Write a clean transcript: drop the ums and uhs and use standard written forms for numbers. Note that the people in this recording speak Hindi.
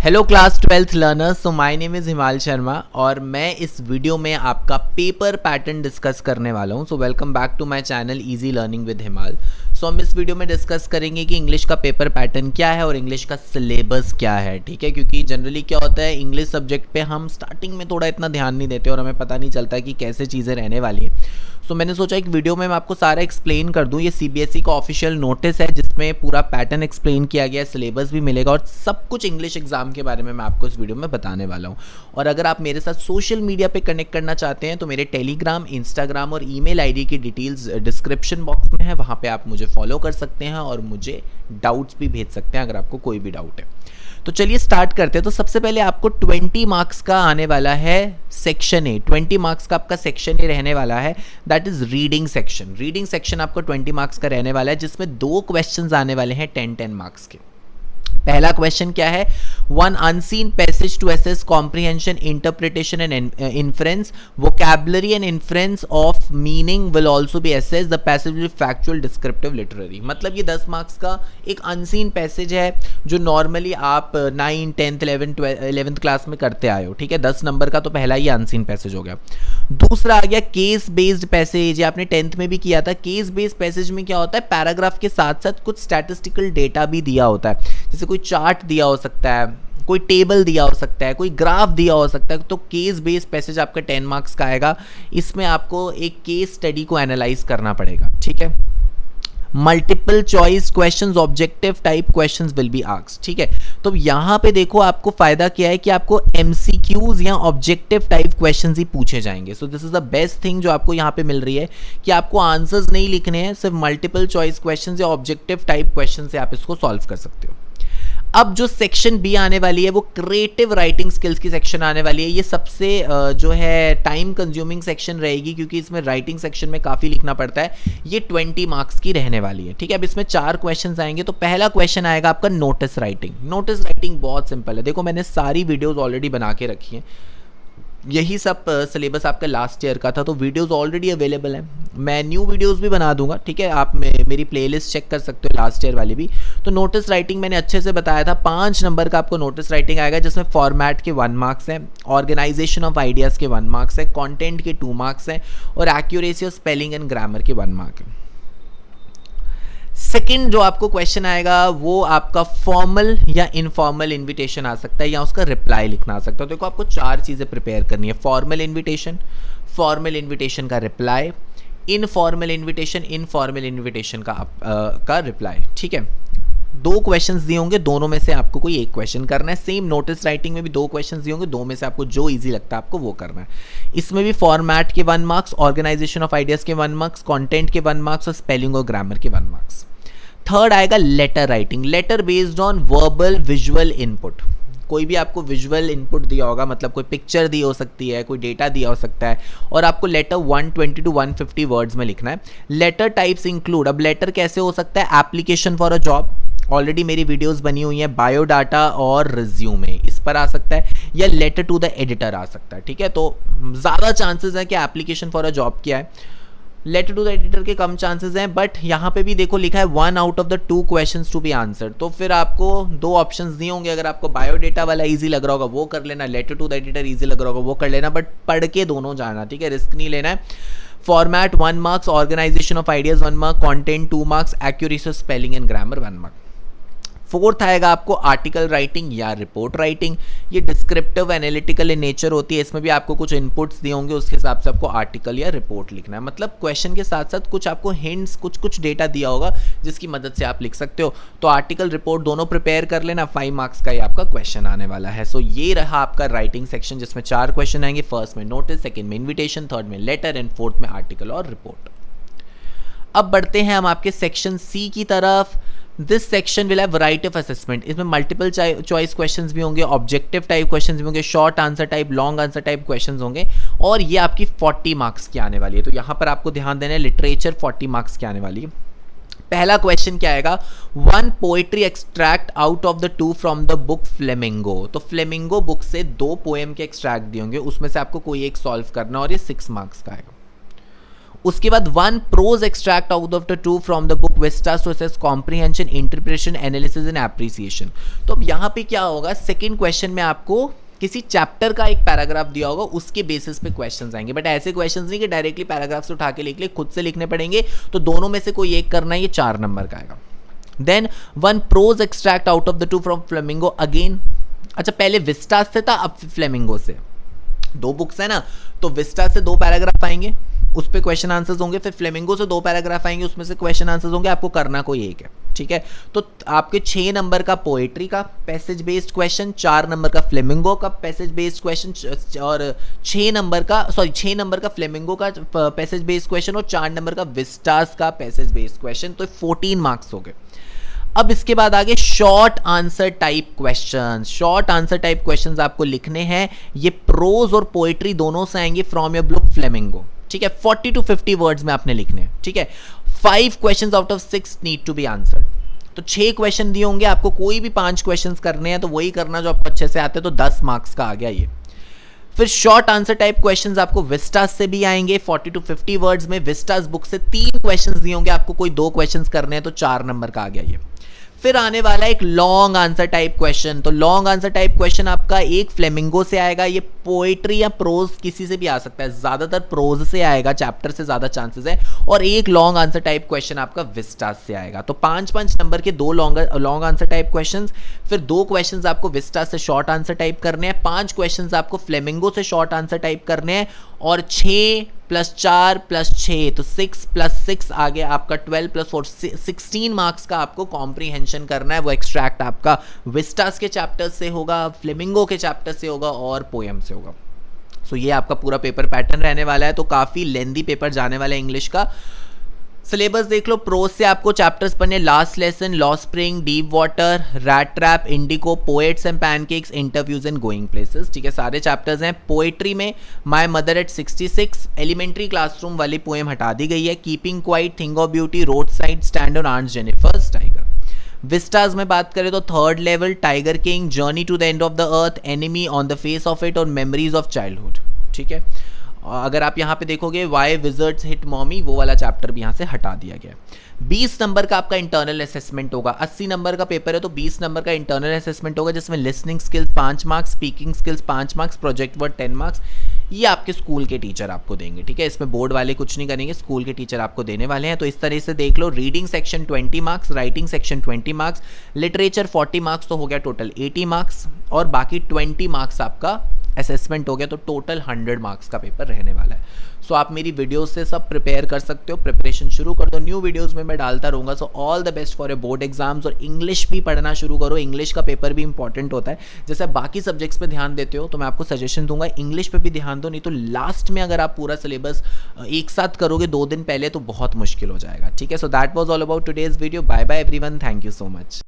Hello class 12th learners, so my name is हिमाल शर्मा और मैं इस वीडियो में आपका पेपर पैटर्न डिस्कस करने वाला हूं। So welcome back to my channel easy learning with Himal. So हम इस वीडियो में डिस्कस करेंगे कि इंग्लिश का पेपर पैटर्न क्या है और इंग्लिश का सिलेबस क्या है। ठीक है, क्योंकि जनरली क्या होता है, इंग्लिश सब्जेक्ट पे हम स्टार्टिंग में थोड़ा इतना ध्यान नहीं देते और हमें पता नहीं चलता कि कैसे चीज़ें रहने वाली हैं। सो मैंने सोचा एक वीडियो में मैं आपको सारा एक्सप्लेन कर दूं। ये सीबीएसई का ऑफिशियल नोटिस है जिसमें पूरा पैटर्न एक्सप्लेन किया गया है, सिलेबस भी मिलेगा और सब कुछ इंग्लिश एग्जाम के बारे में मैं आपको इस वीडियो में बताने वाला हूं। और अगर आप मेरे साथ सोशल मीडिया पे कनेक्ट करना चाहते हैं तो मेरे टेलीग्राम, इंस्टाग्राम और ईमेल आईडी की डिटेल्स डिस्क्रिप्शन बॉक्स में है, वहां पे आप मुझे फॉलो कर सकते हैं और मुझे डाउट्स भी भेज सकते हैं अगर आपको कोई भी डाउट है। तो चलिए स्टार्ट करते हैं। तो सबसे पहले आपको 20 मार्क्स का आने वाला है सेक्शन ए। 20 मार्क्स का आपका सेक्शन ए रहने वाला है, that is reading section. Reading section आपको 20 मार्क्स का रहने वाला है जिसमें दो क्वेश्चंस आने वाले हैं 10-10 मार्क्स के। पहला क्वेश्चन क्या है, one unseen passage to assess comprehension, interpretation and inference, vocabulary and inference of meaning will also be assess, the passage will factual, descriptive, literary. मतलब ये 10 मार्क्स का एक अनसीन पैसेज है जो नॉर्मली आप 9, 10th, 11th क्लास में करते आए हो। ठीक है, 10 नंबर का तो पहला ही अनसीन पैसेज हो गया। दूसरा आ गया केस बेस्ड पैसेज, ये आपने 10th में भी किया था। केस बेस्ड पैसेज में क्या होता है, पैराग्राफ के साथ साथ कुछ स्टैटिस्टिकल डेटा भी दिया होता है, जैसे कोई चार्ट दिया हो सकता है, कोई टेबल दिया हो सकता है, कोई ग्राफ दिया हो सकता है। तो केस बेस्ड पैसेज आपका 10 मार्क्स का आएगा। इसमें आपको एक केस स्टडी को एनालाइज करना पड़ेगा। ठीक है, multiple choice questions, objective type questions will be asked. ठीक है, तो यहां पे देखो आपको फायदा क्या है कि आपको एमसीक्यूज या ऑब्जेक्टिव टाइप क्वेश्चंस ही पूछे जाएंगे। So this is the best thing जो आपको यहां पे मिल रही है कि आपको आंसर्स नहीं लिखने हैं, सिर्फ मल्टीपल चॉइस क्वेश्चंस या ऑब्जेक्टिव टाइप क्वेश्चन से आप इसको सॉल्व कर सकते हो। अब जो सेक्शन बी आने वाली है वो क्रिएटिव राइटिंग स्किल्स की सेक्शन आने वाली है। ये सबसे जो है टाइम कंज्यूमिंग सेक्शन रहेगी क्योंकि इसमें राइटिंग सेक्शन में काफ़ी लिखना पड़ता है। ये 20 मार्क्स की रहने वाली है। ठीक है, अब इसमें 4 क्वेश्चन आएंगे। तो पहला क्वेश्चन आएगा आपका नोटिस राइटिंग। नोटिस राइटिंग बहुत सिंपल है। देखो मैंने सारी वीडियोज़ ऑलरेडी बना के रखी हैं, यही सब सिलेबस आपका लास्ट ईयर का था, तो वीडियोस ऑलरेडी अवेलेबल हैं। मैं न्यू वीडियोस भी बना दूंगा। ठीक है, आप मेरी प्लेलिस्ट चेक कर सकते हो लास्ट ईयर वाली भी। तो नोटिस राइटिंग मैंने अच्छे से बताया था। 5 नंबर का आपको नोटिस राइटिंग आएगा जिसमें फॉर्मेट के 1 मार्क्स हैं, ऑर्गेनाइजेशन ऑफ आइडियाज़ के 1 मार्क्स है, कंटेंट के 2 मार्क्स हैं और accuracy of spelling and grammar के 1 मार्क है। सेकेंड जो आपको क्वेश्चन आएगा वो आपका फॉर्मल या इनफॉर्मल इनविटेशन आ सकता है या उसका रिप्लाई लिखना आ सकता है। तो देखो आपको 4 चीज़ें प्रिपेयर करनी है, फॉर्मल इनविटेशन का रिप्लाई, इनफॉर्मल इनविटेशन का रिप्लाई। ठीक है, 2 क्वेश्चंस दिए होंगे, दोनों में से आपको कोई एक क्वेश्चन करना है। सेम नोटिस राइटिंग में भी 2 क्वेश्चंस दिए होंगे, 2 में से आपको जो इजी लगता है आपको वो करना है। इसमें भी फॉर्मेट के 1 मार्क्स, ऑर्गेनाइजेशन ऑफ आइडियाज़ के 1 मार्क्स, कंटेंट के 1 मार्क्स और स्पेलिंग और ग्रामर के 1 मार्क्स। थर्ड आएगा letter writing, letter based on verbal visual input. कोई भी आपको विजुअल इनपुट दिया होगा, मतलब कोई पिक्चर दी हो सकती है, कोई डेटा दिया हो सकता है और आपको लेटर 120 to 150 वर्ड्स में लिखना है। लेटर टाइप्स इंक्लूड, अब लेटर कैसे हो सकता है, application for a job, already मेरी वीडियोस बनी हुई हैं, बायोडाटा और रिज्यूमे, इस पर आ सकता है, या लेटर टू द एडिटर आ सकता है। ठीक है, तो ज़्यादा चांसेस है कि एप्लीकेशन फॉर अ जॉब क्या है, लेटर टू द एडिटर के कम चांसेस हैं। बट यहाँ पे भी देखो लिखा है 1 out of the 2 questions to be answered. तो फिर आपको 2 ऑप्शंस दिए होंगे, अगर आपको बायोडेटा वाला इजी लग रहा होगा वो कर लेना, letter to the editor easy लग रहा होगा वो कर लेना, बट पढ़ के दोनों जाना। ठीक है, रिस्क नहीं लेना है। Format 1 marks, organisation of ideas 1 mark, content 2 marks, accuracy of spelling and grammar 1 mark. Fourth आएगा आपको आर्टिकल राइटिंग या रिपोर्ट राइटिंग। ये डिस्क्रिप्टिव एनालिटिकल इन नेचर होती है। इसमें भी आपको कुछ इनपुट्स दिए होंगे, उसके हिसाब से आपको आर्टिकल या रिपोर्ट लिखना है। मतलब क्वेश्चन के साथ साथ कुछ आपको हिंट्स, कुछ डेटा दिया होगा जिसकी मदद से आप लिख सकते हो। तो आर्टिकल, रिपोर्ट दोनों प्रिपेयर कर लेना। 5 मार्क्स का ये आपका क्वेश्चन आने वाला है। सो ये रहा आपका राइटिंग सेक्शन जिसमें 4 क्वेश्चन आएंगे। फर्स्ट में नोटिस, सेकेंड में इन्विटेशन, थर्ड में लेटर एंड फोर्थ में आर्टिकल और रिपोर्ट। अब बढ़ते हैं हम आपके सेक्शन सी की तरफ। This section will have variety of assessment. इसमें मल्टीपल चॉइस क्वेश्चंस भी होंगे, ऑब्जेक्टिव टाइप क्वेश्चंस भी होंगे, short answer type, long answer type questions होंगे और ये आपकी 40 मार्क्स की आने वाली है। तो यहाँ पर आपको ध्यान देना है, लिटरेचर 40 मार्क्स की आने वाली है। पहला क्वेश्चन क्या आएगा, 1 poetry extract out of the 2 from the book flamingo. तो फ्लेमिंगो बुक से 2 पोएम के एक्सट्रैक्ट दिए होंगे, उसमें से आपको कोई एक सॉल्व करना और ये 6 मार्क्स का आएगा। उसके बाद one prose extract out of the two from the book Vistas to assess comprehension, interpretation, analysis and appreciation. तो अब यहाँ पे क्या होगा, सेकेंड क्वेश्चन में आपको किसी चैप्टर का एक पैराग्राफ दिया होगा, उसके बेसिस पे क्वेश्चंस आएंगे। बट ऐसे क्वेश्चंस नहीं कि डायरेक्टली पैराग्राफ से उठा के लिख ले, खुद से लिखने पड़ेंगे। तो दोनों में से कोई एक करना है, ये 4 नंबर का आएगा। Then one prose extract out of the two from Flamingo again. अच्छा, पहले विस्टास से था, अब फ्लेमिंगो से। 2 बुक्स है ना, तो विस्टास से 2 पैराग्राफ आएंगे, उस पे क्वेश्चन आंसर्स होंगे। फिर फ्लेमिंगो से 2 पैराग्राफ आएंगे, उसमें से क्वेश्चन आंसर्स होंगे। आपको करना कोई एक है, ठीक है। तो आपके 6 नंबर का पोएट्री का पैसेज बेस्ड क्वेश्चन, 4 नंबर का फ्लेमिंगो का पैसेज बेस्ड क्वेश्चन, और 6 नंबर का फ्लेमिंगो का पैसेज बेस्ड क्वेश्चन, और 4 नंबर का विस्टास का पैसेज बेस्ड क्वेश्चन। तो 14 मार्क्स हो गए। अब इसके बाद आगे short answer type question. Short answer type questions आपको लिखने हैं, ये प्रोज और पोएट्री दोनों से आएंगे फ्रॉम योर बुक फ्लेमिंगो, ठीक है। 40 to 50 वर्ड्स में आपने लिखने हैं, ठीक है। 5 questions out of 6 need to be answered. तो 6 क्वेश्चन दिए होंगे आपको, कोई भी 5 क्वेश्चंस करने हैं, तो वही करना जो आपको अच्छे से आते हैं। तो 10 मार्क्स का आ गया ये। फिर शॉर्ट आंसर टाइप क्वेश्चंस आपको विस्टास से भी आएंगे 40 to 50 वर्ड्स में। विस्टास बुक से 3 क्वेश्चंस दिए होंगे आपको, कोई 2 क्वेश्चंस करने हैं, तो 4 नंबर का आ गया ये। फिर आने वाला एक लॉन्ग आंसर टाइप क्वेश्चन। तो लॉन्ग आंसर टाइप क्वेश्चन आपका एक फ्लेमिंगो से आएगा, ये पोएट्री या प्रोज किसी से भी आ सकता है, ज्यादातर प्रोज से आएगा, चैप्टर से ज्यादा चांसेस है। और एक लॉन्ग आंसर टाइप क्वेश्चन आपका विस्टास से आएगा। तो 5-5 नंबर के 2 लॉन्ग आंसर टाइप क्वेश्चंस, फिर 2 क्वेश्चंस आपको विस्टास से शॉर्ट आंसर टाइप करने हैं, 5 क्वेश्चंस आपको फ्लेमिंगो से शॉर्ट आंसर टाइप करने हैं, और 6 + 4 + 6, तो 6 + 6 आ गया आपका 12 + 4 16 मार्क्स का आपको कॉम्प्रीहेंशन करना है। वो एक्सट्रैक्ट आपका विस्टास के चैप्टर से होगा, फ्लेमिंगो के चैप्टर से होगा, और पोएम से होगा। सो ये आपका पूरा पेपर पैटर्न रहने वाला है। तो काफ़ी लेंदी पेपर जाने वाला है इंग्लिश का। सिलेबस देख लो, प्रोज से आपको चैप्टर्स पढ़ने, लास्ट लेसन, लॉ spring, deep water, rat trap, Indigo, poets and pancakes, interviews and going places, ठीक है, सारे चैप्टर्स हैं। पोएट्री में my mother at 66, elementary classroom वाली पोएम हटा दी गई है। Keeping quiet, thing of beauty, roadside stand और आंट जेनिफर्स टाइगर। विस्टाज में बात करें तो 3rd level, tiger king, journey to the end of the earth, enemy, on the face of it और मेमोरीज ऑफ चाइल्डहुड, ठीक है। अगर आप यहाँ पे देखोगे वाई विजर्ड्स हिट मॉमी, वो वाला चैप्टर भी यहाँ से हटा दिया गया। 20 नंबर का आपका इंटरनल असेसमेंट होगा। 80 नंबर का पेपर है, तो 20 नंबर का इंटरनल असेसमेंट होगा, जिसमें listening skills 5 marks, speaking skills 5 marks, project work 10 marks. ये आपके स्कूल के टीचर आपको देंगे, ठीक है। इसमें बोर्ड वाले कुछ नहीं करेंगे, स्कूल के टीचर आपको देने वाले हैं। तो इस तरह से देख लो, reading section 20 marks, writing section 20 marks, literature 40 marks, तो हो गया टोटल 80 मार्क्स, और बाकी 20 मार्क्स आपका असेसमेंट हो गया। तो टोटल 100 मार्क्स का पेपर रहने वाला है। सो आप मेरी वीडियोस से सब प्रिपेयर कर सकते हो, प्रिपरेशन शुरू कर दो। न्यू वीडियोस में मैं डालता रहूँगा। So all the best for a board exams. और इंग्लिश भी पढ़ना शुरू करो, इंग्लिश का पेपर भी इंपॉर्टेंट होता है। जैसे बाकी सब्जेक्ट्स पे ध्यान देते हो, तो मैं आपको सजेशन दूंगा इंग्लिश पे भी ध्यान दो, नहीं तो लास्ट में अगर आप पूरा सिलेबस एक साथ करोगे 2 दिन पहले, तो बहुत मुश्किल हो जाएगा, ठीक है। So that was all about today's video. Bye bye everyone, thank you so much.